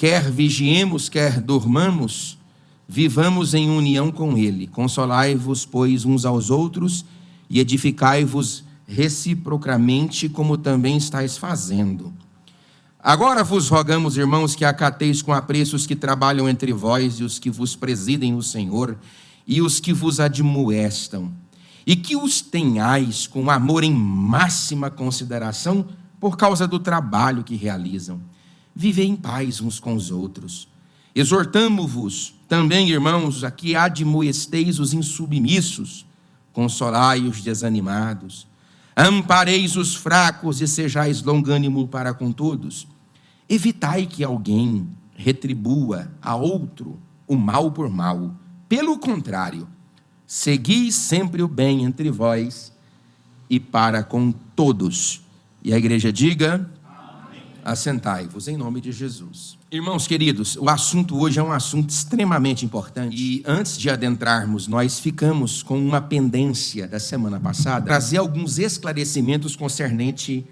quer vigiemos, quer dormamos, vivamos em união com ele. Consolai-vos, pois, uns aos outros e edificai-vos reciprocamente, como também estáis fazendo. Agora vos rogamos, irmãos, que acateis com apreço os que trabalham entre vós e os que vos presidem o Senhor e os que vos admoestam, e que os tenhais com amor em máxima consideração por causa do trabalho que realizam. Vivei em paz uns com os outros. Exortamo-vos também, irmãos, a que admoesteis os insubmissos, consolai os desanimados, ampareis os fracos e sejais longânimo para com todos. Evitai que alguém retribua a outro o mal por mal. Pelo contrário, segui sempre o bem entre vós e para com todos. E a igreja diga: amém. Assentai-vos em nome de Jesus. Irmãos queridos, o assunto hoje é um assunto extremamente importante. E antes de adentrarmos, nós ficamos com uma pendência da semana passada, trazer alguns esclarecimentos concernente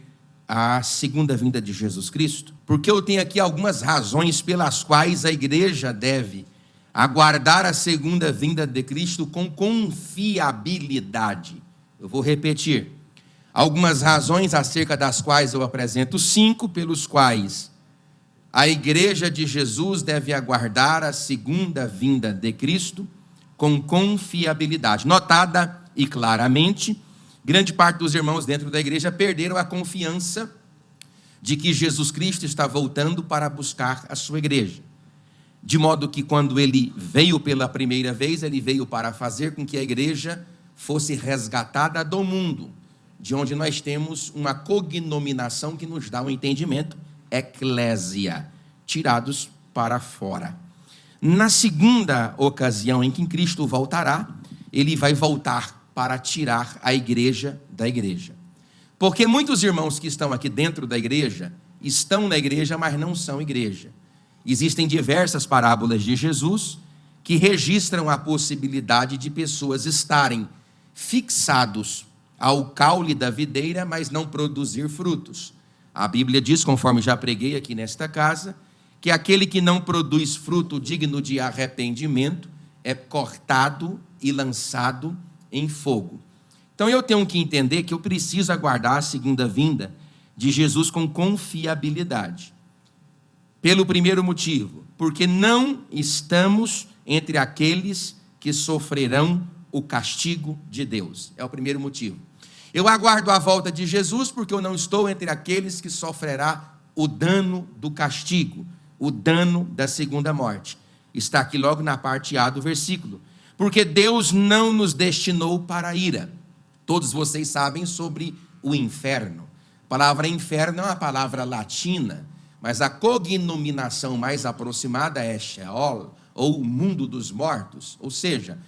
à segunda vinda de Jesus Cristo, porque eu tenho aqui algumas razões pelas quais a igreja deve aguardar a segunda vinda de Cristo com confiabilidade. Eu vou repetir. Algumas razões acerca das quais eu apresento 5, pelos quais a igreja de Jesus deve aguardar a segunda vinda de Cristo com confiabilidade. Notada e claramente, grande parte dos irmãos dentro da igreja perderam a confiança de que Jesus Cristo está voltando para buscar a sua igreja. De modo que quando ele veio pela primeira vez, ele veio para fazer com que a igreja fosse resgatada do mundo, de onde nós temos uma cognominação que nos dá um entendimento, eclésia, tirados para fora. Na segunda ocasião em que Cristo voltará, ele vai voltar para tirar a igreja da igreja. Porque muitos irmãos que estão aqui dentro da igreja, estão na igreja, mas não são igreja. Existem diversas parábolas de Jesus que registram a possibilidade de pessoas estarem fixados ao caule da videira, mas não produzir frutos. A Bíblia diz, conforme já preguei aqui nesta casa, que aquele que não produz fruto digno de arrependimento é cortado e lançado em fogo. Então eu tenho que entender que eu preciso aguardar a segunda vinda de Jesus com confiabilidade. Pelo primeiro motivo, porque não estamos entre aqueles que sofrerão o castigo de Deus. É o primeiro motivo. Eu aguardo a volta de Jesus porque eu não estou entre aqueles que sofrerá o dano do castigo, o dano da segunda morte. Está aqui logo na parte A do versículo. Porque Deus não nos destinou para a ira. Todos vocês sabem sobre o inferno. A palavra inferno é uma palavra latina, mas a cognominação mais aproximada é Sheol, ou mundo dos mortos, ou seja,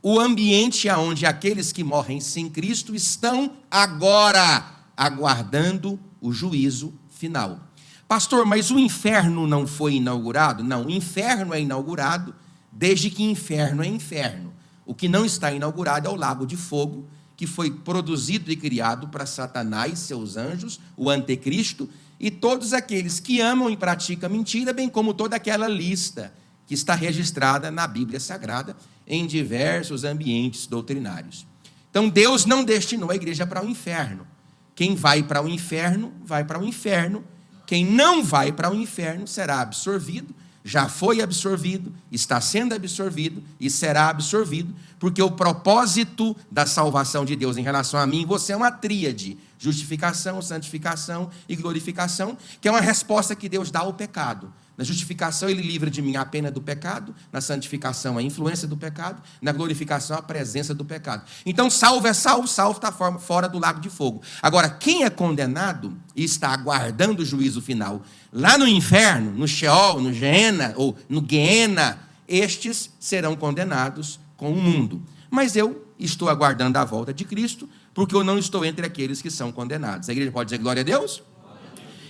o ambiente onde aqueles que morrem sem Cristo estão agora aguardando o juízo final. Pastor, mas o inferno não foi inaugurado? Não, o inferno é inaugurado desde que inferno é inferno. O que não está inaugurado é o lago de fogo, que foi produzido e criado para Satanás, seus anjos, o anticristo, e todos aqueles que amam e praticam mentira, bem como toda aquela lista que está registrada na Bíblia Sagrada em diversos ambientes doutrinários. Então Deus não destinou a igreja para o inferno. Quem vai para o inferno, vai para o inferno. Quem não vai para o inferno será absorvido, já foi absorvido, está sendo absorvido e será absorvido, porque o propósito da salvação de Deus em relação a mim e você é uma tríade: justificação, santificação e glorificação, que é uma resposta que Deus dá ao pecado. Na justificação ele livra de mim a pena do pecado, na santificação a influência do pecado, na glorificação a presença do pecado. Então salvo é salvo, salvo está fora do lago de fogo. Agora, quem é condenado e está aguardando o juízo final lá no inferno, no Sheol, no Geena ou no Guiena, estes serão condenados com o mundo. Mas eu estou aguardando a volta de Cristo, porque eu não estou entre aqueles que são condenados. A igreja pode dizer glória a Deus?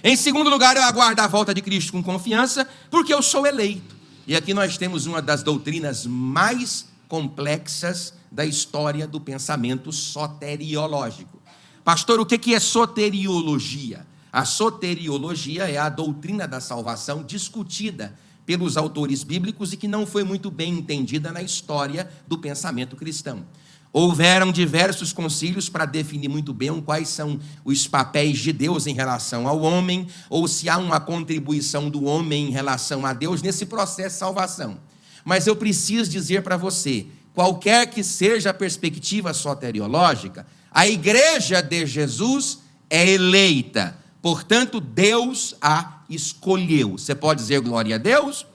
Em segundo lugar, eu aguardo a volta de Cristo com confiança, porque eu sou eleito. E aqui nós temos uma das doutrinas mais complexas da história do pensamento soteriológico. Pastor, o que é soteriologia? A soteriologia é a doutrina da salvação discutida pelos autores bíblicos e que não foi muito bem entendida na história do pensamento cristão. Houveram diversos concílios para definir muito bem quais são os papéis de Deus em relação ao homem, ou se há uma contribuição do homem em relação a Deus nesse processo de salvação. Mas eu preciso dizer para você, qualquer que seja a perspectiva soteriológica, a igreja de Jesus é eleita, portanto Deus a escolheu. Você pode dizer glória a Deus?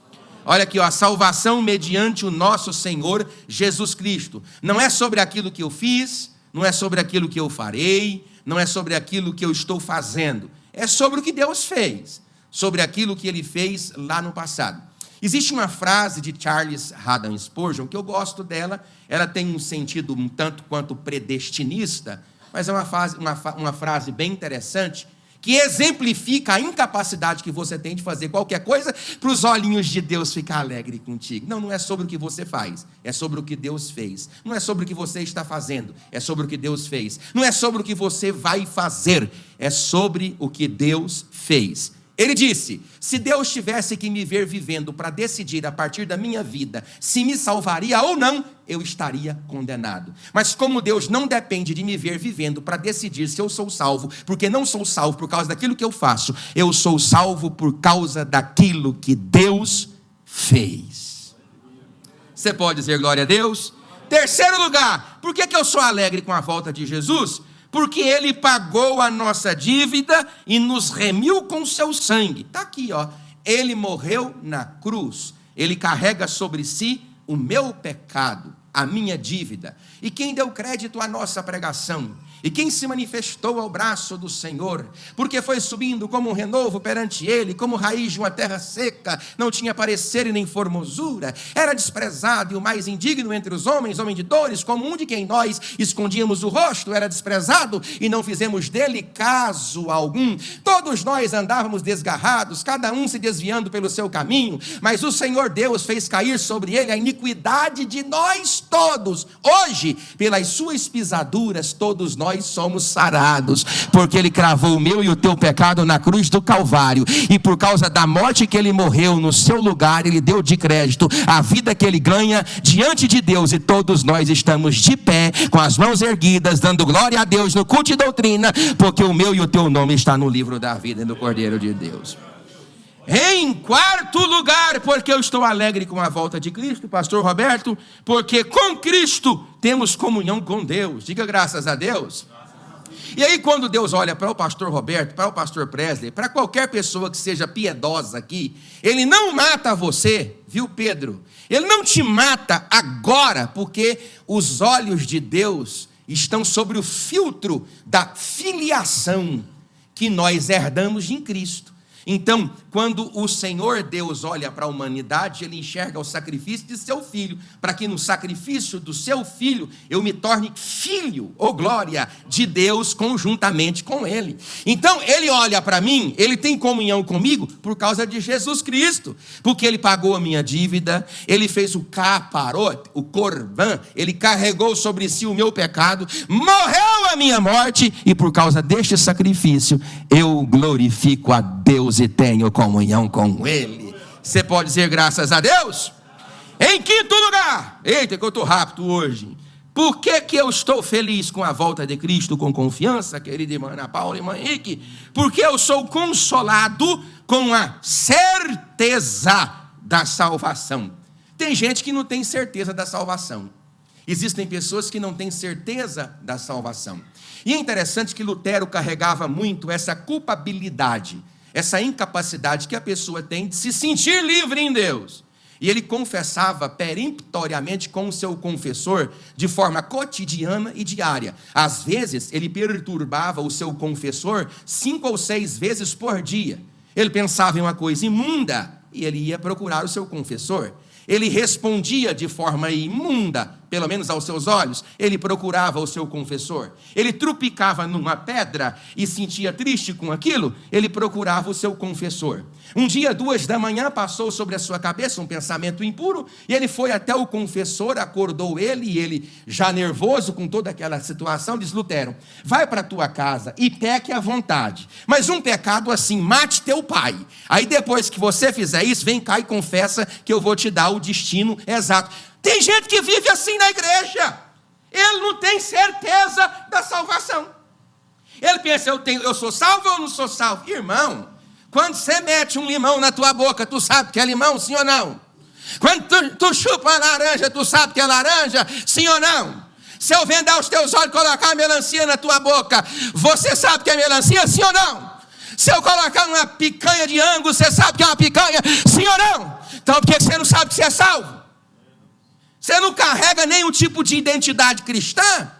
Olha aqui, ó, a salvação mediante o nosso Senhor Jesus Cristo. Não é sobre aquilo que eu fiz, não é sobre aquilo que eu farei, não é sobre aquilo que eu estou fazendo. É sobre o que Deus fez, sobre aquilo que Ele fez lá no passado. Existe uma frase de Charles Haddon Spurgeon, que eu gosto dela, ela tem um sentido um tanto quanto predestinista, mas é uma frase bem interessante, que exemplifica a incapacidade que você tem de fazer qualquer coisa para os olhinhos de Deus ficar alegre contigo. Não é sobre o que você faz, é sobre o que Deus fez. Não é sobre o que você está fazendo, é sobre o que Deus fez. Não é sobre o que você vai fazer, é sobre o que Deus fez. Ele disse, se Deus tivesse que me ver vivendo para decidir a partir da minha vida se me salvaria ou não, eu estaria condenado. Mas como Deus não depende de me ver vivendo para decidir se eu sou salvo, porque não sou salvo por causa daquilo que eu faço, eu sou salvo por causa daquilo que Deus fez. Você pode dizer glória a Deus? Terceiro lugar, por que eu sou alegre com a volta de Jesus? Porque Ele pagou a nossa dívida e nos remiu com seu sangue. Está aqui, ó. Ele morreu na cruz. Ele carrega sobre si o meu pecado, a minha dívida. E quem deu crédito à nossa pregação? E quem se manifestou ao braço do Senhor? Porque foi subindo como um renovo perante Ele, como raiz de uma terra seca, não tinha parecer e nem formosura, era desprezado e o mais indigno entre os homens, homem de dores, como um de quem nós escondíamos o rosto, era desprezado e não fizemos dele caso algum. Todos nós andávamos desgarrados, cada um se desviando pelo seu caminho, mas o Senhor Deus fez cair sobre ele a iniquidade de nós todos. Hoje, pelas suas pisaduras, todos nós somos sarados, porque Ele cravou o meu e o teu pecado na cruz do Calvário, e por causa da morte que Ele morreu no seu lugar, Ele deu de crédito a vida que Ele ganha diante de Deus, e todos nós estamos de pé, com as mãos erguidas, dando glória a Deus no culto e doutrina, porque o meu e o teu nome está no livro da vida e do Cordeiro de Deus. Em quarto lugar, porque eu estou alegre com a volta de Cristo, pastor Roberto, porque com Cristo temos comunhão com Deus. Diga graças a Deus. E aí quando Deus olha para o pastor Roberto, para o pastor Presley, para qualquer pessoa que seja piedosa aqui, Ele não mata você, viu Pedro? Ele não te mata agora, porque os olhos de Deus estão sobre o filtro da filiação que nós herdamos em Cristo. Então, quando o Senhor Deus olha para a humanidade, Ele enxerga o sacrifício de seu Filho, para que no sacrifício do seu Filho, eu me torne filho, ou glória, de Deus conjuntamente com Ele. Então, Ele olha para mim, Ele tem comunhão comigo, por causa de Jesus Cristo, porque Ele pagou a minha dívida, Ele fez o caparot, o corban, Ele carregou sobre si o meu pecado, morreu a minha morte, e por causa deste sacrifício, eu glorifico a Deus e tenho comunhão com Ele. Você pode dizer graças a Deus? Em quinto lugar, eita que eu estou rápido hoje, por que eu estou feliz com a volta de Cristo com confiança, querida irmã Ana Paula e irmã Henrique? Porque eu sou consolado com a certeza da salvação. Tem gente que não tem certeza da salvação. Existem pessoas que não têm certeza da salvação. E é interessante que Lutero carregava muito essa culpabilidade, essa incapacidade que a pessoa tem de se sentir livre em Deus. E ele confessava peremptoriamente com o seu confessor, de forma cotidiana e diária. Às vezes, ele perturbava o seu confessor 5 ou 6 vezes por dia. Ele pensava em uma coisa imunda e ele ia procurar o seu confessor. Ele respondia de forma imunda pelo menos aos seus olhos, ele procurava o seu confessor. Ele trupicava numa pedra e sentia triste com aquilo, ele procurava o seu confessor. Um dia, 2 da manhã, passou sobre a sua cabeça um pensamento impuro, e ele foi até o confessor, acordou ele, e ele, já nervoso com toda aquela situação, disse: Lutero, vai para a tua casa e peque à vontade, mas um pecado assim, mate teu pai. Aí depois que você fizer isso, vem cá e confessa que eu vou te dar o destino exato. Tem gente que vive assim na igreja, ele não tem certeza da salvação. Ele pensa: eu sou salvo ou não sou salvo? Irmão, quando você mete um limão na tua boca, tu sabe que é limão, sim ou não? Quando tu chupa a laranja, tu sabe que é laranja, sim ou não? Se eu vendar os teus olhos e colocar a melancia na tua boca, você sabe que é melancia, sim ou não? Se eu colocar uma picanha de Angus, você sabe que é uma picanha, sim ou não? Então por que você não sabe que você é salvo? Você não carrega nenhum tipo de identidade cristã?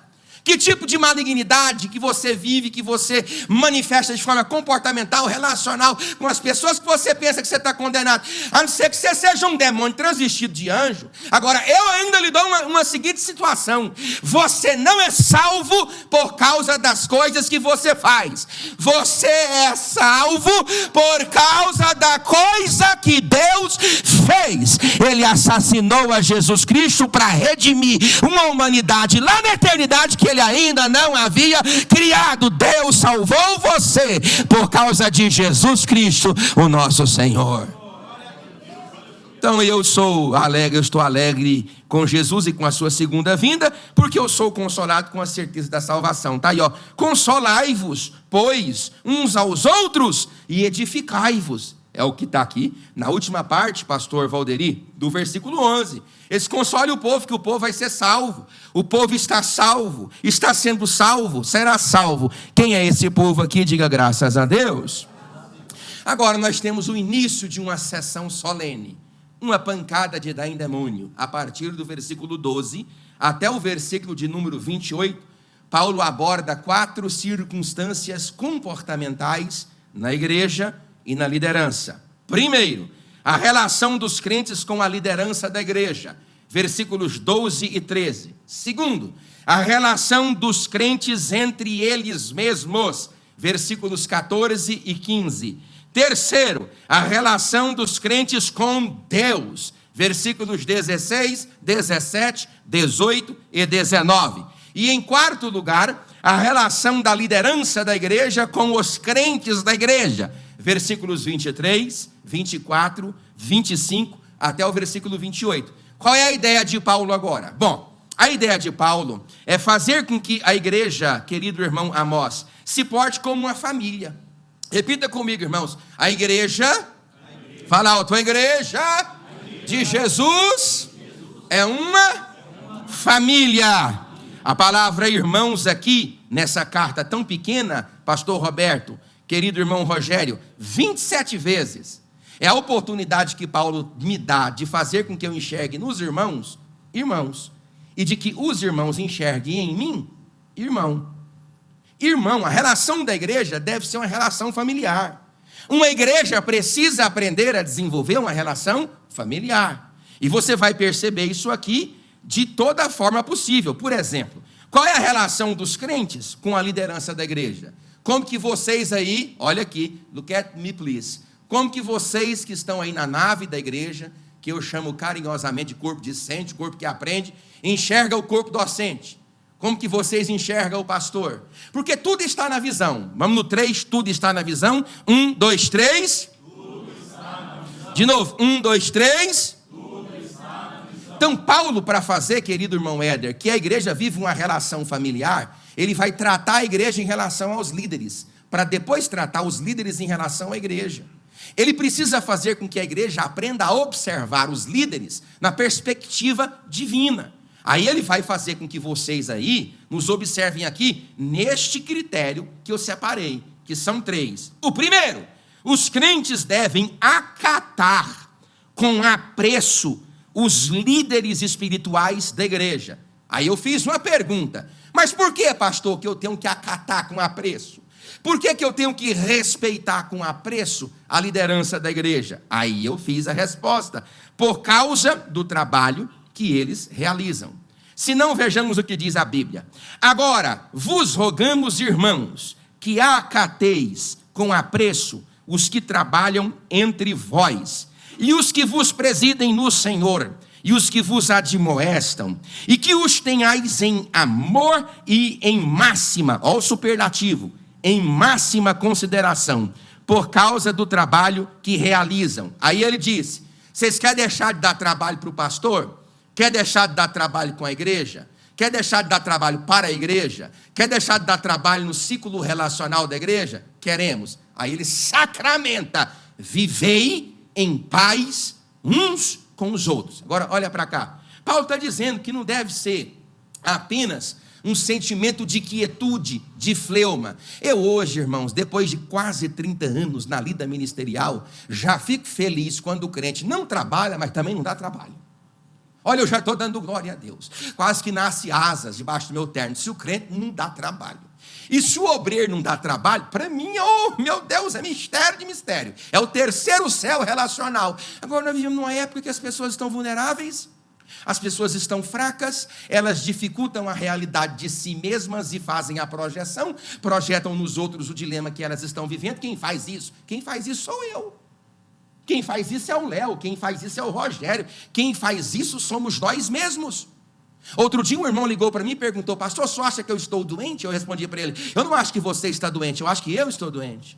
Que tipo de malignidade que você vive, que você manifesta de forma comportamental, relacional com as pessoas, que você pensa que você está condenado? A não ser que você seja um demônio transvestido de anjo. Agora, eu ainda lhe dou uma seguinte situação: você não é salvo por causa das coisas que você faz. Você é salvo por causa da coisa que Deus fez. Ele assassinou a Jesus Cristo para redimir uma humanidade lá na eternidade que ele ainda não havia criado. Deus salvou você por causa de Jesus Cristo, o nosso Senhor. Então eu estou alegre com Jesus e com a sua segunda vinda, porque eu sou consolado com a certeza da salvação. Está aí, ó: consolai-vos, pois, uns aos outros e edificai-vos. É o que está aqui na última parte, pastor Valderi, do versículo 11. Eles consolem o povo, que o povo vai ser salvo. O povo está salvo, está sendo salvo, será salvo. Quem é esse povo aqui? Diga graças a Deus. Agora nós temos o início de uma sessão solene, uma pancada de dar em demônio. A partir do versículo 12 até o versículo de número 28, Paulo aborda 4 circunstâncias comportamentais na igreja e na liderança. Primeiro, a relação dos crentes com a liderança da igreja, versículos 12 e 13. Segundo, a relação dos crentes entre eles mesmos, versículos 14 e 15. Terceiro, a relação dos crentes com Deus, versículos 16, 17, 18 e 19. E em quarto lugar, a relação da liderança da igreja com os crentes da igreja, versículos 23, 24, 25, até o versículo 28. Qual é a ideia de Paulo agora? Bom, a ideia de Paulo é fazer com que a igreja, querido irmão Amós, se porte como uma família. Repita comigo, irmãos: a igreja, fala alto, a igreja de Jesus é uma família. A palavra irmãos aqui, nessa carta tão pequena, pastor Roberto, querido irmão Rogério, 27 vezes. É a oportunidade que Paulo me dá de fazer com que eu enxergue nos irmãos, irmãos, e de que os irmãos enxerguem em mim, irmão. Irmão, a relação da igreja deve ser uma relação familiar. Uma igreja precisa aprender a desenvolver uma relação familiar. E você vai perceber isso aqui de toda forma possível. Por exemplo, qual é a relação dos crentes com a liderança da igreja? Como que vocês aí, olha aqui, look at me please, como que vocês que estão aí na nave da igreja, que eu chamo carinhosamente de corpo discente, corpo que aprende, enxerga o corpo docente? Como que vocês enxergam o pastor? Porque tudo está na visão. Vamos no 3, tudo está na visão. 1, 2, 3. Tudo está na visão. De novo, 1, 2, 3. Tudo está na visão. Então Paulo, para fazer, querido irmão Éder, que a igreja vive uma relação familiar, ele vai tratar a igreja em relação aos líderes, para depois tratar os líderes em relação à igreja. Ele precisa fazer com que a igreja aprenda a observar os líderes na perspectiva divina. Aí ele vai fazer com que vocês aí nos observem aqui neste critério que eu separei, que são 3. O primeiro, os crentes devem acatar com apreço os líderes espirituais da igreja. Aí eu fiz uma pergunta: mas por que, pastor, que eu tenho que acatar com apreço? Por que eu tenho que respeitar com apreço a liderança da igreja? Aí eu fiz a resposta: por causa do trabalho que eles realizam. Se não, vejamos o que diz a Bíblia. Agora, vos rogamos, irmãos, que acateis com apreço os que trabalham entre vós, e os que vos presidem no Senhor, e os que vos admoestam, e que os tenhais em amor e em máxima, ó o superlativo, em máxima consideração, por causa do trabalho que realizam. Aí ele diz: vocês querem deixar de dar trabalho para o pastor? Quer deixar de dar trabalho com a igreja? Quer deixar de dar trabalho para a igreja? Quer deixar de dar trabalho no ciclo relacional da igreja? Queremos. Aí ele sacramenta: vivei em paz uns com os outros. Agora olha para cá. Paulo está dizendo que não deve ser apenas um sentimento de quietude, de fleuma. Eu hoje, irmãos, depois de quase 30 anos na lida ministerial, já fico feliz quando o crente não trabalha, mas também não dá trabalho. Olha, eu já estou dando glória a Deus. Quase que nasce asas debaixo do meu terno. Se o crente não dá trabalho. E se o obreiro não dá trabalho, para mim, oh meu Deus, é mistério de mistério. É o terceiro céu relacional. Agora nós vivemos numa época que as pessoas estão vulneráveis, as pessoas estão fracas, elas dificultam a realidade de si mesmas e fazem a projeção, projetam nos outros o dilema que elas estão vivendo. Quem faz isso? Quem faz isso sou eu. Quem faz isso é o Léo, quem faz isso é o Rogério, quem faz isso somos nós mesmos. Outro dia um irmão ligou para mim e perguntou: pastor, você acha que eu estou doente? Eu respondi para ele: eu não acho que você está doente, eu acho que eu estou doente.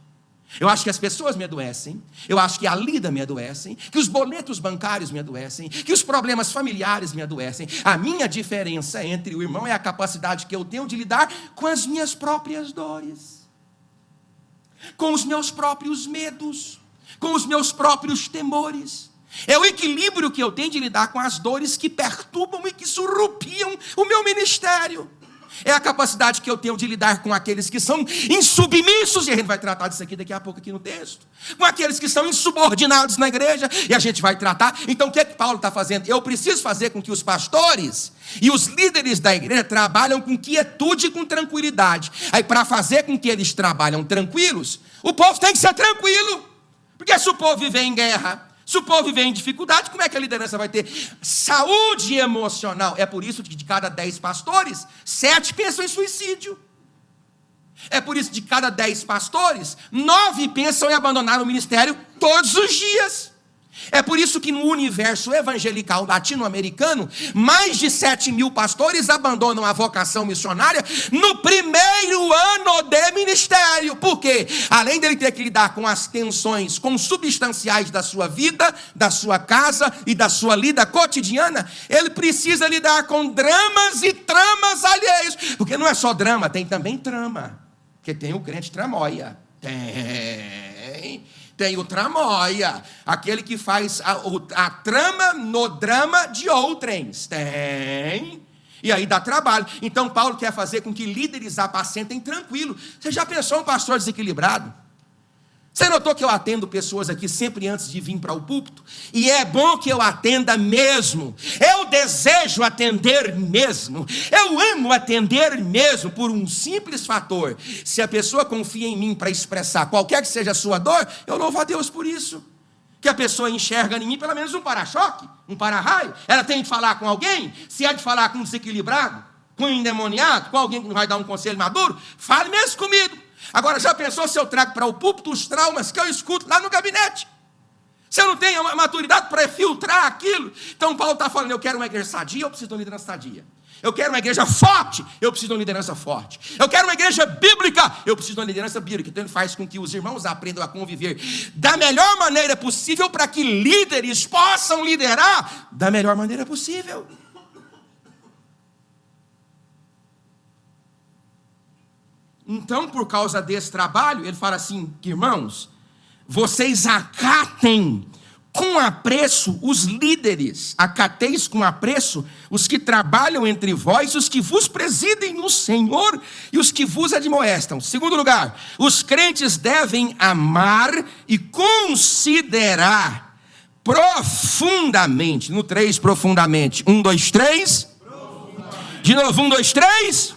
Eu acho que as pessoas me adoecem, eu acho que a lida me adoecem, que os boletos bancários me adoecem, que os problemas familiares me adoecem. A minha diferença entre o irmão é a capacidade que eu tenho de lidar com as minhas próprias dores, com os meus próprios medos, com os meus próprios temores. É o equilíbrio que eu tenho de lidar com as dores que perturbam e que surrupiam o meu ministério. É a capacidade que eu tenho de lidar com aqueles que são insubmissos, e a gente vai tratar disso aqui daqui a pouco aqui no texto, com aqueles que são insubordinados na igreja, e a gente vai tratar. Então o que é que Paulo está fazendo? Eu preciso fazer com que os pastores e os líderes da igreja trabalhem com quietude e com tranquilidade. Aí, para fazer com que eles trabalhem tranquilos, o povo tem que ser tranquilo, porque se o povo viver em guerra, se o povo viver em dificuldade, como é que a liderança vai ter saúde emocional? É por isso que de cada 10 pastores, 7 pensam em suicídio. É por isso que de cada 10 pastores, 9 pensam em abandonar o ministério todos os dias. É por isso que no universo evangelical latino-americano, mais de 7.000 pastores abandonam a vocação missionária no primeiro ano de ministério. Por quê? Além dele ter que lidar com as tensões consubstanciais da sua vida, da sua casa e da sua lida cotidiana, ele precisa lidar com dramas e tramas alheios. Porque não é só drama, tem também trama. Porque tem o crente tramóia. Tem o tramóia, aquele que faz a trama no drama de outrens. Tem. E aí dá trabalho. Então Paulo quer fazer com que líderes apacentem tranquilo. Você já pensou um pastor desequilibrado? Você notou que eu atendo pessoas aqui sempre antes de vir para o púlpito? E é bom que eu atenda mesmo. Eu desejo atender mesmo. Eu amo atender mesmo por um simples fator. Se a pessoa confia em mim para expressar qualquer que seja a sua dor, eu louvo a Deus por isso. Que a pessoa enxerga em mim pelo menos um para-choque, um para-raio. Ela tem de falar com alguém. Se é de falar com um desequilibrado, com um endemoniado, com alguém que não vai dar um conselho maduro, fale mesmo comigo. Agora, já pensou se eu trago para o púlpito os traumas que eu escuto lá no gabinete? Se eu não tenho a maturidade para filtrar aquilo. Então Paulo está falando: eu quero uma igreja sadia, eu preciso de uma liderança sadia. Eu quero uma igreja forte, eu preciso de uma liderança forte. Eu quero uma igreja bíblica, eu preciso de uma liderança bíblica. Então ele faz com que os irmãos aprendam a conviver da melhor maneira possível, para que líderes possam liderar da melhor maneira possível. Então, por causa desse trabalho, ele fala assim: irmãos, vocês acatem com apreço os líderes, acateis com apreço os que trabalham entre vós, os que vos presidem no Senhor e os que vos admoestam. Segundo lugar, os crentes devem amar e considerar profundamente. No 3, profundamente. 1, 2, 3. De novo, 1, 2, 3.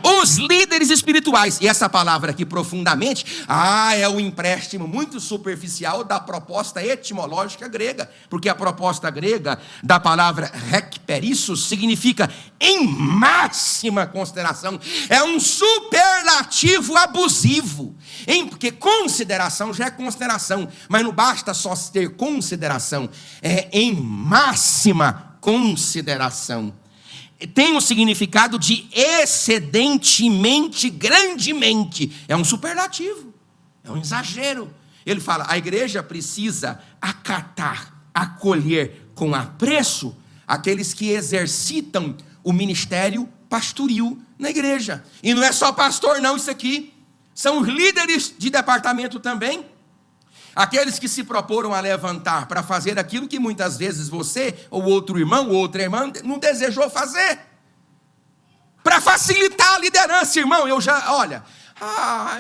Os líderes espirituais. E essa palavra aqui, profundamente, é um empréstimo muito superficial da proposta etimológica grega. Porque a proposta grega da palavra rekperissos significa em máxima consideração. É um superlativo abusivo. Porque consideração já é consideração, mas não basta só ter consideração. É em máxima consideração. Tem um significado de excedentemente, grandemente. É um superlativo, é um exagero. Ele fala, a igreja precisa acatar, acolher com apreço aqueles que exercitam o ministério pastoril na igreja. E não é só pastor não, isso aqui. São os líderes de departamento também. Aqueles que se proporam a levantar para fazer aquilo que muitas vezes você, ou outro irmão, ou outra irmã, não desejou fazer. Para facilitar a liderança, irmão,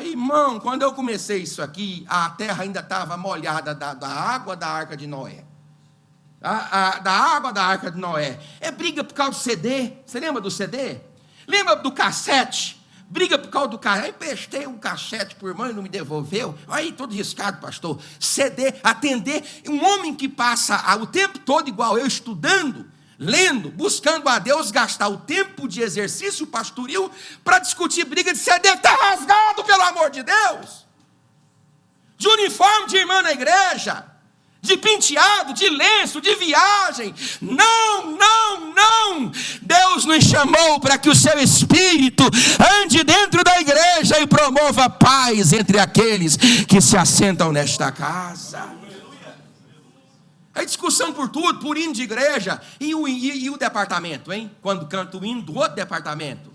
irmão, quando eu comecei isso aqui, a terra ainda estava molhada da água da Arca de Noé. Da água da Arca de Noé. É briga por causa do CD. Você lembra do CD? Lembra do cassete? Briga por causa do cassete. Aí emprestei um cassete por irmão e não me devolveu. Aí todo riscado, pastor. CD, atender. Um homem que passa o tempo todo igual eu, estudando, lendo, buscando a Deus, gastar o tempo de exercício pastoril para discutir briga de CD. Está rasgado, pelo amor de Deus. De uniforme de irmã na igreja. De penteado, de lenço, de viagem. Não, não, não. Deus nos chamou para que o seu Espírito ande dentro da igreja e promova paz entre aqueles que se assentam nesta casa. Aí discussão por tudo, por hino de igreja. E o departamento, hein? Quando canta o hino do outro departamento.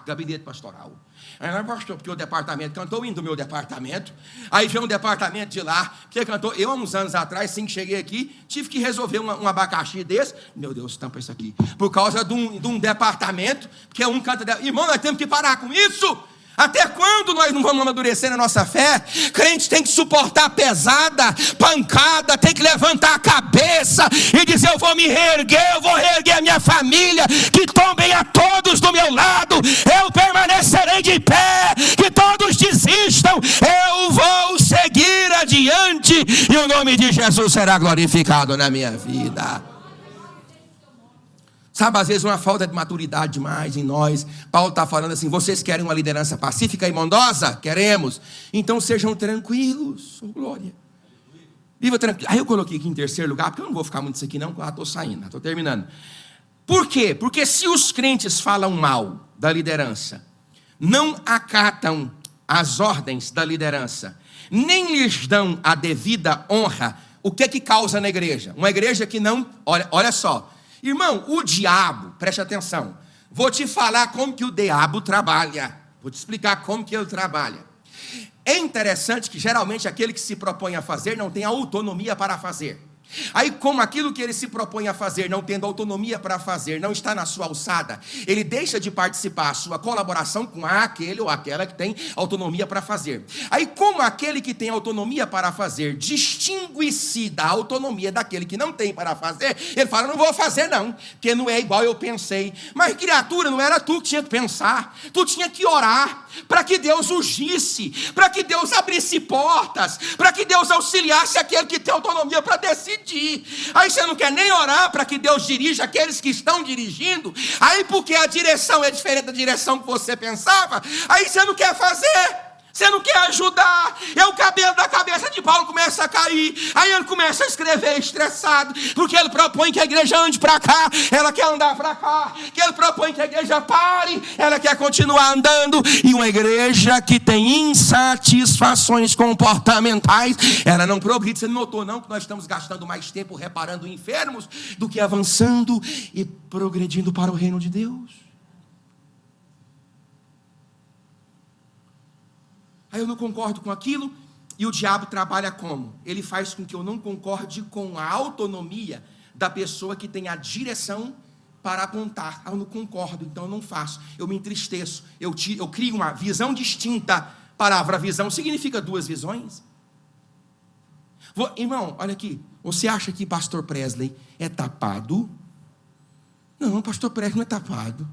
Gabinete pastoral. Não, pastor, porque o departamento cantou o hino do meu departamento. Aí veio um departamento de lá, que cantou. Eu, há uns anos atrás, assim que cheguei aqui, tive que resolver um abacaxi desse. Meu Deus, tampa isso aqui. Por causa de um departamento, porque um canta. Irmão, nós temos que parar com isso. Até quando nós não vamos amadurecer na nossa fé? Crente tem que suportar pesada, pancada, tem que levantar a cabeça e dizer, eu vou me reerguer, eu vou reerguer a minha família, que tombem a todos do meu lado, eu permanecerei de pé, que todos desistam, eu vou seguir adiante, e o nome de Jesus será glorificado na minha vida. Sabe, às vezes uma falta de maturidade demais em nós. Paulo está falando assim, vocês querem uma liderança pacífica e bondosa? Queremos. Então sejam tranquilos. Oh, glória. Viva tranquilo. Aí eu coloquei aqui em terceiro lugar, porque eu não vou ficar muito isso aqui não, porque eu estou saindo, estou terminando. Por quê? Porque se os crentes falam mal da liderança, não acatam as ordens da liderança, nem lhes dão a devida honra, o que é que causa na igreja? Uma igreja que não, olha só, irmão, o diabo, preste atenção, vou te falar como que o diabo trabalha, vou te explicar como que ele trabalha. É interessante que geralmente aquele que se propõe a fazer não tem autonomia para fazer. Aí, como aquilo que ele se propõe a fazer, não tendo autonomia para fazer, não está na sua alçada, ele deixa de participar, a sua colaboração com aquele ou aquela que tem autonomia para fazer. Aí, como aquele que tem autonomia para fazer distingue-se da autonomia daquele que não tem para fazer, ele fala, não vou fazer não, porque não é igual eu pensei. Mas criatura, não era tu que tinha que pensar, tu tinha que orar, para que Deus ungisse, para que Deus abrisse portas, para que Deus auxiliasse aquele que tem autonomia para decidir. Aí você não quer nem orar para que Deus dirija aqueles que estão dirigindo, aí porque a direção é diferente da direção que você pensava, aí você não quer fazer, você não quer ajudar, e o cabelo da cabeça de Paulo começa a cair, aí ele começa a escrever estressado, porque ele propõe que a igreja ande para cá, ela quer andar para cá, que ele propõe que a igreja pare, ela quer continuar andando, e uma igreja que tem insatisfações comportamentais, ela não progride. Você não notou não que nós estamos gastando mais tempo reparando enfermos, do que avançando e progredindo para o reino de Deus? Aí eu não concordo com aquilo, e o diabo trabalha como? Ele faz com que eu não concorde com a autonomia da pessoa que tem a direção para apontar. Eu não concordo, então eu não faço. Eu me entristeço, eu crio uma visão distinta. A palavra visão significa duas visões. Irmão, olha aqui, você acha que pastor Presley é tapado? Não, pastor Presley não é tapado.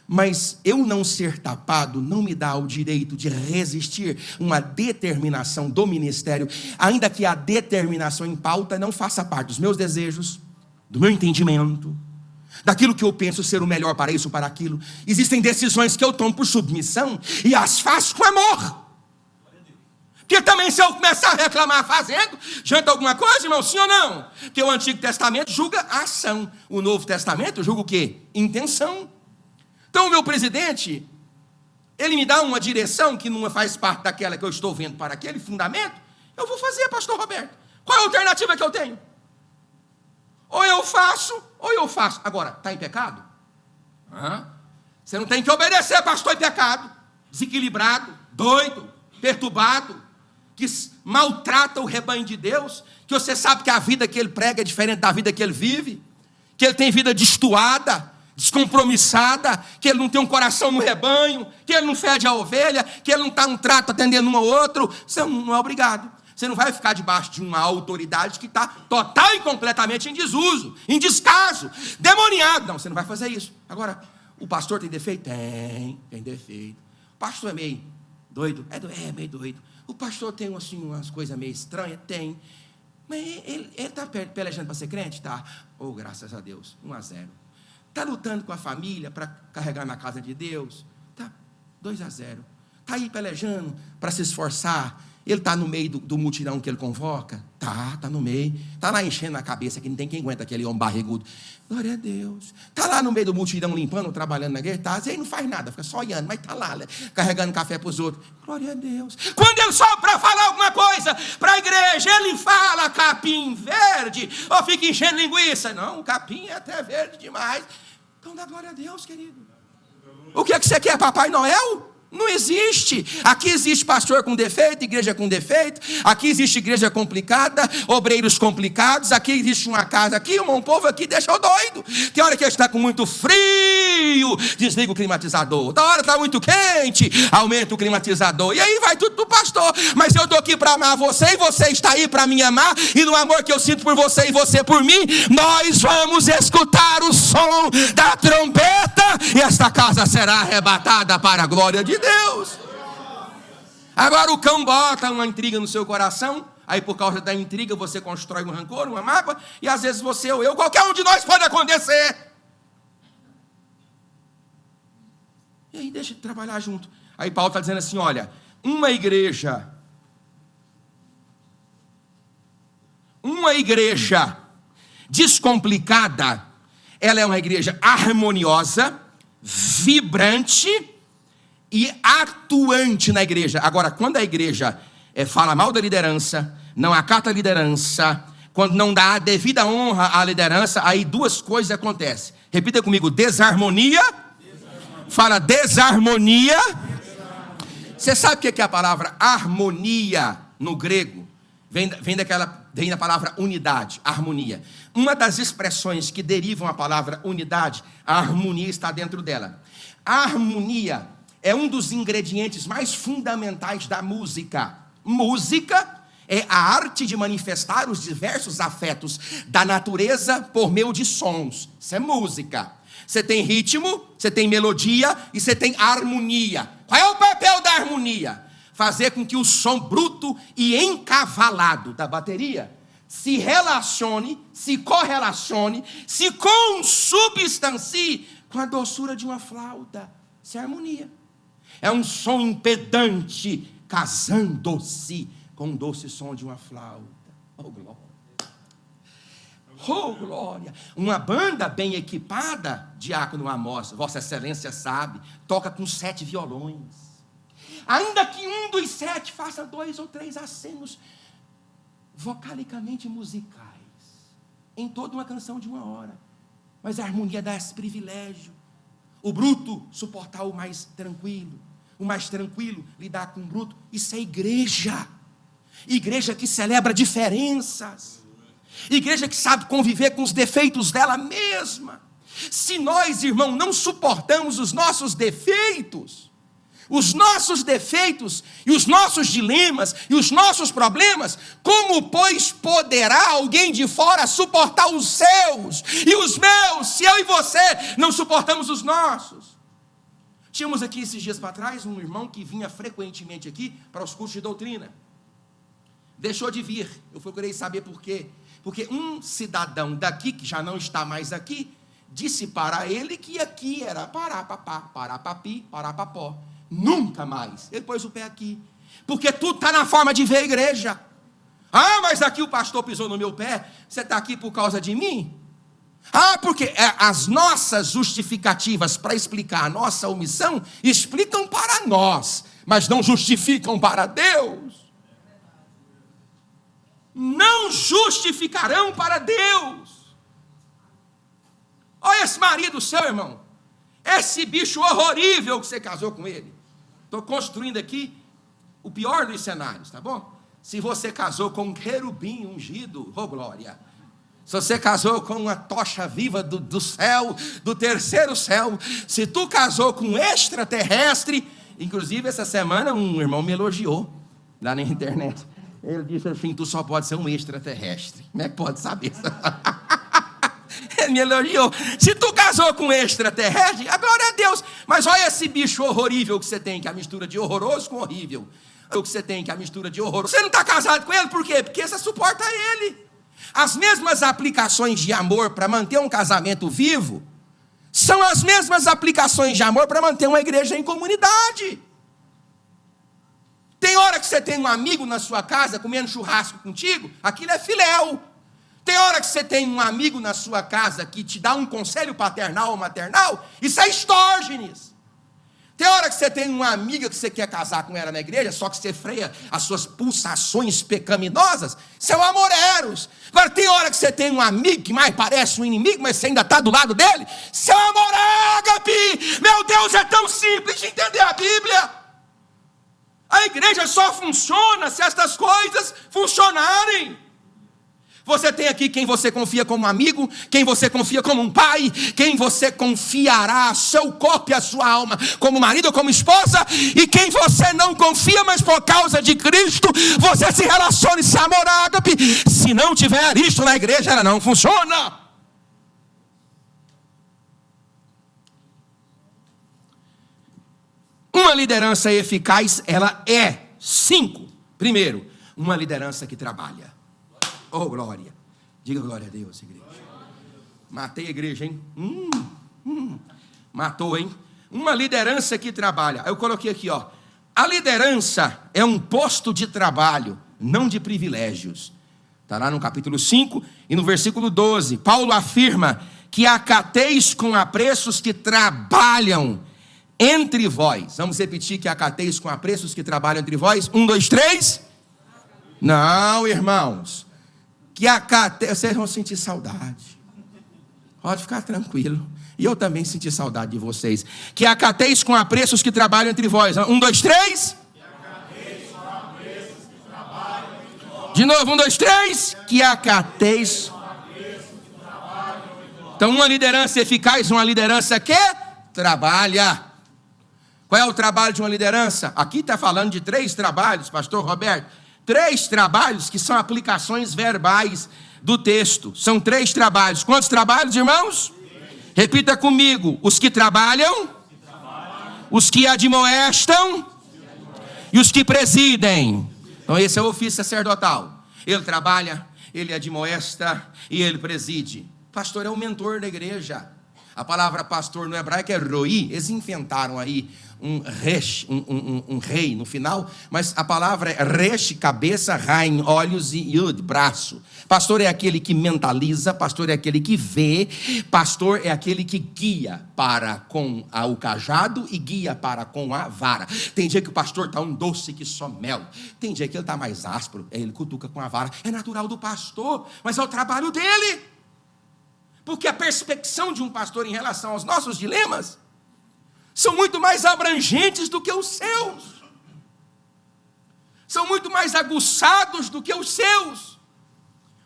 Mas eu não ser tapado não me dá o direito de resistir uma determinação do ministério, ainda que a determinação em pauta não faça parte dos meus desejos, do meu entendimento, daquilo que eu penso ser o melhor para isso, para aquilo. Existem decisões que eu tomo por submissão e as faço com amor. Porque também se eu começar a reclamar fazendo, adianta alguma coisa, irmão? Sim ou não? Porque o Antigo Testamento julga a ação, o Novo Testamento julga o quê? Intenção. Então o meu presidente, ele me dá uma direção que não faz parte daquela que eu estou vendo para aquele fundamento, eu vou fazer, pastor Roberto. Qual é a alternativa que eu tenho? Ou eu faço, ou eu faço. Agora, está em pecado? Você não tem que obedecer, pastor, em pecado. Desequilibrado, doido, perturbado, que maltrata o rebanho de Deus, que você sabe que a vida que ele prega é diferente da vida que ele vive, que ele tem vida destoada, descompromissada, que ele não tem um coração no rebanho, que ele não fede a ovelha, que ele não está um trato atendendo um ao outro. Você não é obrigado. Você não vai ficar debaixo de uma autoridade que está total e completamente em desuso, em descaso, demoniado. Não, você não vai fazer isso. Agora, o pastor tem defeito? Tem defeito. O pastor é meio doido? É meio doido. O pastor tem assim, umas coisas meio estranhas? Tem. Mas ele está pelejando para ser crente? Tá. Oh, graças a Deus, 1-0. Está lutando com a família para carregar na casa de Deus? Tá, 2-0. Está aí pelejando para se esforçar? Ele está no meio do mutirão que ele convoca? Está no meio. Está lá enchendo a cabeça, que não tem quem aguenta aquele homem barrigudo. Glória a Deus. Está lá no meio do mutirão limpando, trabalhando na igreja. Tá, ele não faz nada, fica só olhando, mas está lá, carregando café para os outros. Glória a Deus. Quando ele sobe para falar alguma coisa para a igreja, ele fala capim verde, ou fica enchendo linguiça. Não, o capim é até verde demais. Então dá glória a Deus, querido. O que é que você quer, Papai Noel? Não existe. Aqui existe pastor com defeito, igreja com defeito. Aqui existe igreja complicada, obreiros complicados. Aqui existe uma casa aqui, um povo aqui deixa eu doido. Tem hora que está com muito frio, desliga o climatizador. Da hora está muito quente, aumenta o climatizador. E aí vai tudo pro pastor. Mas eu estou aqui para amar você e você está aí para me amar. E no amor que eu sinto por você e você por mim, nós vamos escutar o som da trombeta e esta casa será arrebatada para a glória de Deus. Agora o cão bota uma intriga no seu coração, aí por causa da intriga você constrói um rancor, uma mágoa, e às vezes você ou eu, qualquer um de nós pode acontecer. E aí deixa de trabalhar junto. Aí Paulo está dizendo assim, olha, uma igreja descomplicada, ela é uma igreja harmoniosa, vibrante e atuante na igreja. Agora, quando a igreja fala mal da liderança, não acata a liderança, quando não dá a devida honra à liderança, aí duas coisas acontecem. Repita comigo, desarmonia. Fala, desarmonia. Você sabe o que é a palavra harmonia no grego? Vem da palavra unidade, harmonia. Uma das expressões que derivam a palavra unidade, a harmonia está dentro dela. A harmonia é um dos ingredientes mais fundamentais da música. Música é a arte de manifestar os diversos afetos da natureza por meio de sons. Isso é música. Você tem ritmo, você tem melodia e você tem harmonia. Qual é o papel da harmonia? Fazer com que o som bruto e encavalado da bateria se relacione, se correlacione, se consubstancie com a doçura de uma flauta. Isso é harmonia. É um som impedante, casando-se com o doce som de uma flauta. Oh, glória! Oh, glória! Uma banda bem equipada, Diácono Amós, Vossa Excelência sabe, toca com 7 violões. Ainda que um dos 7 faça 2 ou 3 acenos vocalicamente musicais, em toda uma canção de 1 hora. Mas a harmonia dá esse privilégio. O bruto suportar o mais tranquilo lidar com o bruto. Isso é igreja. Igreja que celebra diferenças. Igreja que sabe conviver com os defeitos dela mesma. Se nós, irmão, não suportamos os nossos defeitos e os nossos dilemas e os nossos problemas, como, pois, poderá alguém de fora suportar os seus e os meus, se eu e você não suportamos os nossos? Tínhamos aqui esses dias para trás um irmão que vinha frequentemente aqui para os cursos de doutrina. Deixou de vir. Eu procurei saber por quê. Porque um cidadão daqui, que já não está mais aqui, disse para ele que aqui era Parapapá, Parapapi, Parapapó. Nunca mais. Ele pôs o pé aqui. Porque tudo está na forma de ver a igreja. Ah, mas aqui o pastor pisou no meu pé. Você está aqui por causa de mim? Ah, porque as nossas justificativas para explicar a nossa omissão explicam para nós, mas não justificam para Deus. Não justificarão para Deus. Olha esse marido seu, irmão. Esse bicho horrível que você casou com ele. Estou construindo aqui o pior dos cenários, tá bom? Se você casou com um querubim ungido, oh glória. Se você casou com uma tocha viva do céu, do terceiro céu, se tu casou com um extraterrestre, inclusive essa semana um irmão me elogiou lá na internet. Ele disse assim, tu só pode ser um extraterrestre. Como é que pode saber? Ele me elogiou. Se tu casou com um extraterrestre, a glória a Deus. Mas olha esse bicho horrível que você tem, que é a mistura de horroroso com horrível. O que você tem, que é a mistura de horroroso. Você não está casado com ele, por quê? Porque você suporta ele. As mesmas aplicações de amor para manter um casamento vivo são as mesmas aplicações de amor para manter uma igreja em comunidade. Tem hora que você tem um amigo na sua casa comendo churrasco contigo, aquilo é filéu. Tem hora que você tem um amigo na sua casa que te dá um conselho paternal ou maternal, isso é estógenes. Tem hora que você tem uma amiga que você quer casar com ela na igreja, só que você freia as suas pulsações pecaminosas, são amoreros. Agora tem hora que você tem um amigo que mais parece um inimigo, mas você ainda está do lado dele, seu amorágape. Meu Deus, é tão simples de entender a Bíblia. A igreja só funciona se estas coisas funcionarem. Você tem aqui quem você confia como amigo, quem você confia como um pai, quem você confiará seu corpo e a sua alma como marido ou como esposa, e quem você não confia, mas por causa de Cristo, você se relaciona e se amorágape. Se não tiver isto na igreja, ela não funciona. Uma liderança eficaz, ela é 5. Primeiro, uma liderança que trabalha. Oh, glória. Diga glória a Deus, igreja. Matei a igreja, hein? Matou, hein? Uma liderança que trabalha. Eu coloquei aqui, ó. A liderança é um posto de trabalho, não de privilégios. Está lá no capítulo 5 e no versículo 12. Paulo afirma que acateis com apreço os que trabalham entre vós. Vamos repetir que acateis com apreço os que trabalham entre vós. 1, 2, 3. Não, irmãos. Que acateis, vocês vão sentir saudade. Pode ficar tranquilo. E eu também senti saudade de vocês. Que acateis com apreço os que trabalham entre vós. 1, 2, 3. Que acateis com apreço os que trabalham entre vós. De novo, 1, 2, 3. Que acateis com apreço os que trabalham entre vós. Então, uma liderança eficaz, uma liderança que trabalha. Qual é o trabalho de uma liderança? Aqui está falando de 3 trabalhos, pastor Roberto. 3 trabalhos que são aplicações verbais do texto. São 3 trabalhos. Quantos trabalhos, irmãos? 3. Repita comigo. Os que trabalham, os que admoestam e os que presidem. Então esse é o ofício sacerdotal. Ele trabalha, ele admoesta e ele preside. Pastor é o mentor da igreja. A palavra pastor no hebraico é roi. Eles inventaram aí um rei no final, mas a palavra é resh, cabeça, rain, olhos e yud, braço. Pastor é aquele que mentaliza, pastor é aquele que vê, pastor é aquele que guia para com o cajado e guia para com a vara. Tem dia que o pastor está um doce que só mel, tem dia que ele está mais áspero, ele cutuca com a vara. É natural do pastor, mas é o trabalho dele. Porque a perspecção de um pastor em relação aos nossos dilemas são muito mais abrangentes do que os seus. São muito mais aguçados do que os seus.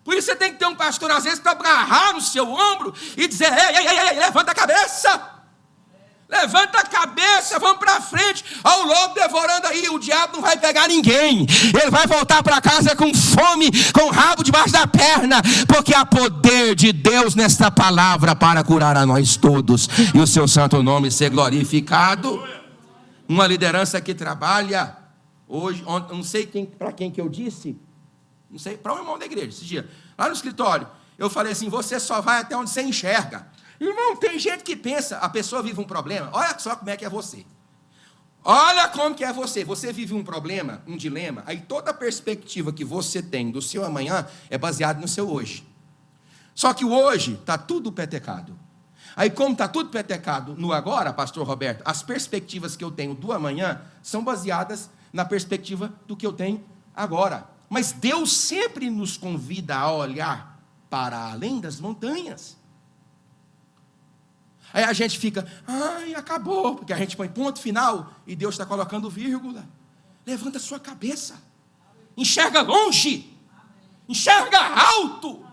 Por isso você tem que ter um pastor, às vezes, para agarrar no seu ombro e dizer, ei, levanta a cabeça. Levanta a cabeça, vamos para frente. Olha o lobo devorando aí, o diabo não vai pegar ninguém. Ele vai voltar para casa com fome, com o rabo debaixo da perna, porque há poder de Deus nesta palavra para curar a nós todos e o seu santo nome ser glorificado. Uma liderança que trabalha hoje, não sei para quem que eu disse, não sei, para um irmão da igreja, esse dia, lá no escritório, eu falei assim, você só vai até onde você enxerga. Irmão, tem gente que pensa, a pessoa vive um problema, olha só como é que é você. Olha como que é você. Você vive um problema, um dilema, aí toda a perspectiva que você tem do seu amanhã é baseada no seu hoje. Só que o hoje está tudo petecado. Aí como está tudo petecado no agora, pastor Roberto, as perspectivas que eu tenho do amanhã são baseadas na perspectiva do que eu tenho agora. Mas Deus sempre nos convida a olhar para além das montanhas. Aí a gente fica, ai, acabou, porque a gente põe ponto final e Deus está colocando vírgula. Levanta a sua cabeça, enxerga longe, enxerga alto,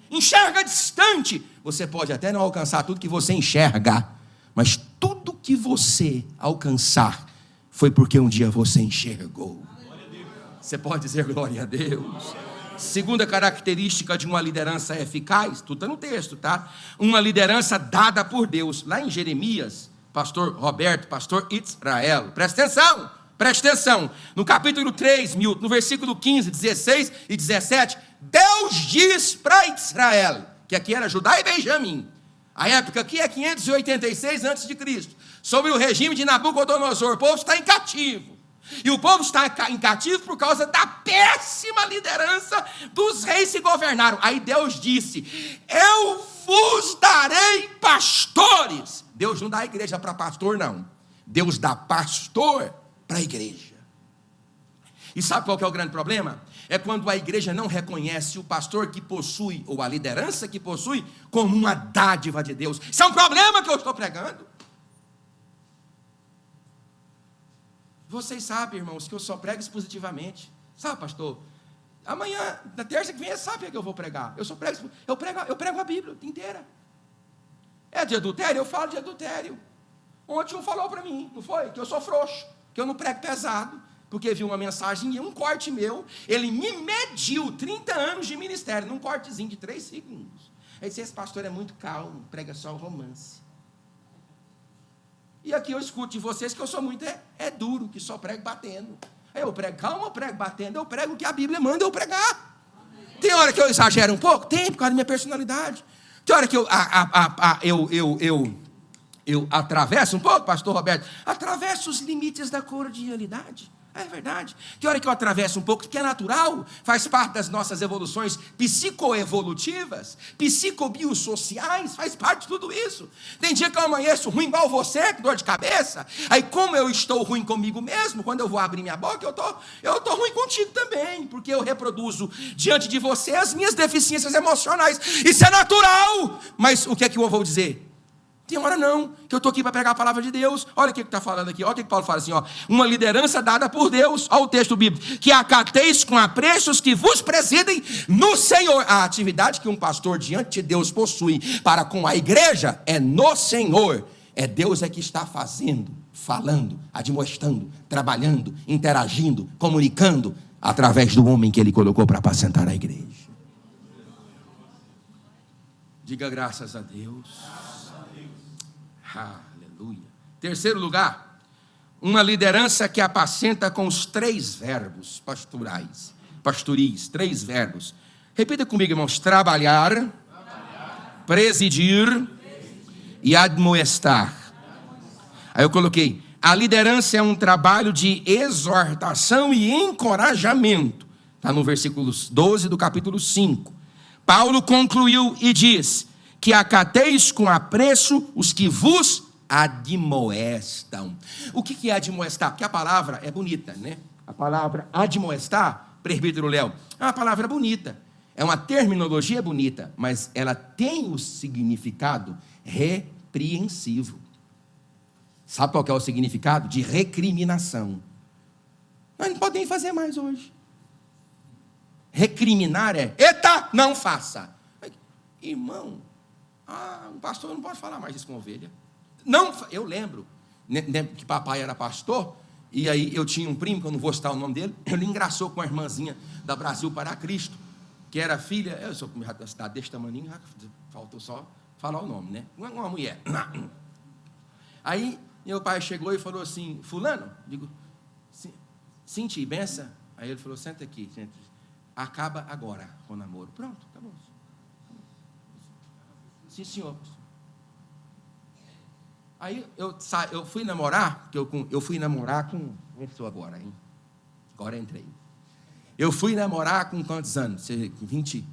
enxerga distante. Você pode até não alcançar tudo que você enxerga, mas tudo que você alcançar foi porque um dia você enxergou. Você pode dizer glória a Deus. Segunda característica de uma liderança eficaz, tudo está no texto, tá? Uma liderança dada por Deus. Lá em Jeremias, pastor Roberto, pastor Israel, presta atenção. No capítulo 3, no versículo 15, 16 e 17, Deus diz para Israel, que aqui era Judá e Benjamim, a época aqui é 586 a.C., sobre o regime de Nabucodonosor, o povo está em cativo. E o povo está em cativo por causa da péssima liderança dos reis que governaram. Aí Deus disse, eu vos darei pastores. Deus não dá a igreja para pastor, não. Deus dá pastor para a igreja. E sabe qual que é o grande problema? É quando a igreja não reconhece o pastor que possui, ou a liderança que possui, como uma dádiva de Deus. Isso é um problema que eu estou pregando. Vocês sabem, irmãos, que eu só prego expositivamente. Sabe, pastor? Amanhã, na terça que vem, sabe o que eu vou pregar. Eu prego a Bíblia inteira. É de adultério? Eu falo de adultério. Ontem um falou para mim, não foi? Que eu sou frouxo, que eu não prego pesado, porque viu uma mensagem e um corte meu, ele me mediu 30 anos de ministério, num cortezinho de 3 segundos. Aí disse, esse pastor é muito calmo, prega só o romance. E aqui eu escuto de vocês que eu sou muito duro, que só prego batendo. Aí eu prego calma, eu prego batendo, eu prego o que a Bíblia manda eu pregar. Tem hora que eu exagero um pouco? Tem, por causa da minha personalidade. Tem hora que eu atravesso um pouco, pastor Roberto, atravesso os limites da cordialidade. É verdade. Tem hora que eu atravesso um pouco, que é natural, faz parte das nossas evoluções psicoevolutivas, psicobiosociais, faz parte de tudo isso. Tem dia que eu amanheço ruim igual você, com dor de cabeça. Aí como eu estou ruim comigo mesmo, quando eu vou abrir minha boca, eu estou ruim contigo também, porque eu reproduzo diante de você as minhas deficiências emocionais. Isso é natural. Mas o que é que eu vou dizer? Tem hora não, que eu estou aqui para pregar a palavra de Deus. Olha o que está falando aqui, olha o que Paulo fala assim, ó, uma liderança dada por Deus, olha o texto bíblico, que acateis com apreço os que vos presidem no Senhor. A atividade que um pastor diante de Deus possui para com a igreja é no Senhor. É Deus que está fazendo, falando, admoestando, trabalhando, interagindo, comunicando, através do homem que ele colocou para apacentar a igreja. Diga graças a Deus. Aleluia. Terceiro lugar, uma liderança que apacenta com os 3 verbos pastoris, 3 verbos. Repita comigo, irmãos: trabalhar, presidir e admoestar. Aí eu coloquei, a liderança é um trabalho de exortação e encorajamento. Está no versículo 12 do capítulo 5. Paulo concluiu e diz que acateis com apreço os que vos admoestam. O que é admoestar? Porque a palavra é bonita, né? A palavra admoestar, presbítero Léo, é uma palavra bonita. É uma terminologia bonita, mas ela tem o significado repreensivo. Sabe qual que é o significado? De recriminação. Nós não podemos fazer mais hoje. Recriminar é, eita, não faça. Irmão, um pastor não pode falar mais isso com ovelha. Não, eu lembro que papai era pastor, e aí eu tinha um primo, que eu não vou citar o nome dele, ele engraçou com a irmãzinha da Brasil para Cristo, que era filha, eu sou da cidade deste tamaninho, faltou só falar o nome, né? Uma mulher. Aí Meu pai chegou e falou assim: fulano, digo, sim, tio, benção. Aí ele falou: senta aqui, acaba agora com o namoro. Pronto, acabou. Sim, senhor. Aí eu fui namorar, porque eu fui namorar com... Começou agora, hein? Agora entrei. Eu fui namorar com quantos anos? 20?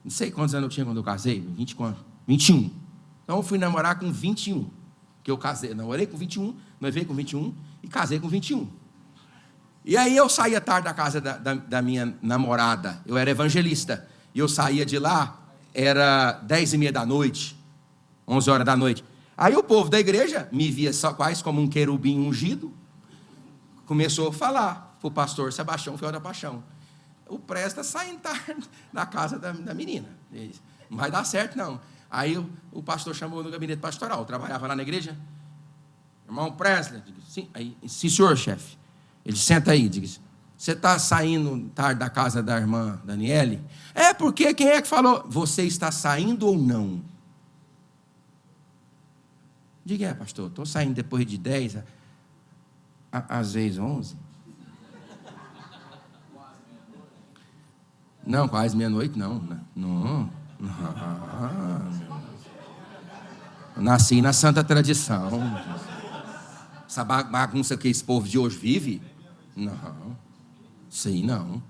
Não sei quantos anos eu tinha quando eu casei. 20 quantos? 21. Então eu fui namorar com 21. Que eu casei. Namorei com 21, noivei com 21 e casei com 21. E aí eu saía tarde da casa da minha namorada. Eu era evangelista. E eu saía de lá, era 10h30 da noite, 11 horas da noite. Aí o povo da igreja me via só quase como um querubim ungido. Começou a falar para o pastor Sebastião Fiel da Paixão: o Presta saindo tarde da casa da menina. Não vai dar certo, não. Aí o pastor chamou no gabinete pastoral. Eu trabalhava lá na igreja. Irmão Presley, sim, aí, sim, senhor chefe. Ele: senta aí, diz: você está saindo tarde da casa da irmã Daniele? É, porque quem é que falou? Você está saindo ou não? Diga: é, pastor, estou saindo depois de 10, às vezes 11. Não, quase meia-noite, não. Não. Eu nasci na santa tradição. Essa bagunça que esse povo de hoje vive? Não. Sei não.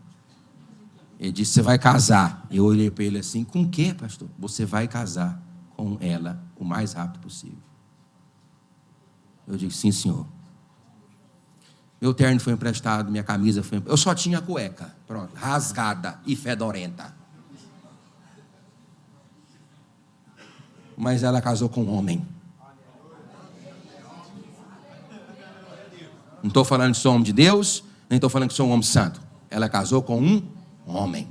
Ele disse: você vai casar. Eu olhei para ele assim: com o quê, pastor? Você vai casar com ela o mais rápido possível. Eu disse: sim, senhor. Meu terno foi emprestado, minha camisa foi emprestada. Eu só tinha cueca, pronto, rasgada e fedorenta. Mas ela casou com um homem. Não estou falando que sou homem de Deus, nem estou falando que sou um homem santo. Ela casou com um homem.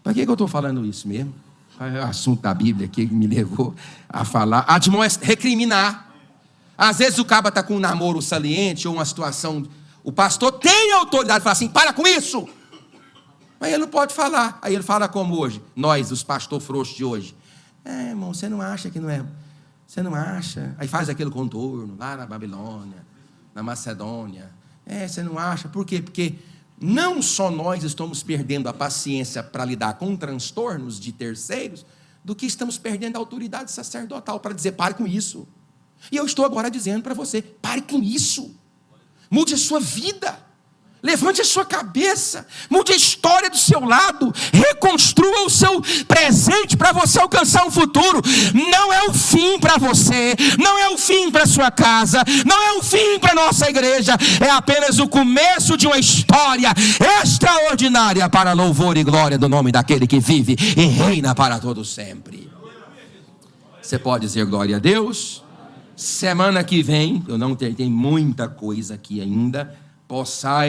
Para que eu estou falando isso mesmo? É o assunto da Bíblia que me levou a falar. Recriminar. Às vezes o caba está com um namoro saliente ou uma situação. O pastor tem autoridade de falar assim: para com isso. Mas ele não pode falar. Aí ele fala como hoje? Nós, os pastores frouxos de hoje. É, irmão, você não acha que não é? Você não acha? Aí faz aquele contorno lá na Babilônia, na Macedônia. É, você não acha? Por quê? Porque não só nós estamos perdendo a paciência para lidar com transtornos de terceiros, do que estamos perdendo a autoridade sacerdotal para dizer: pare com isso. E eu estou agora dizendo para você: pare com isso. Mude a sua vida. Levante a sua cabeça, mude a história do seu lado, reconstrua o seu presente para você alcançar um futuro. Não é o fim para você, não é o fim para sua casa, não é o fim para nossa igreja, é apenas o começo de uma história extraordinária para louvor e glória do nome daquele que vive e reina para todo sempre. Você pode dizer glória a Deus? Semana que vem, eu não tenho muita coisa aqui ainda, possai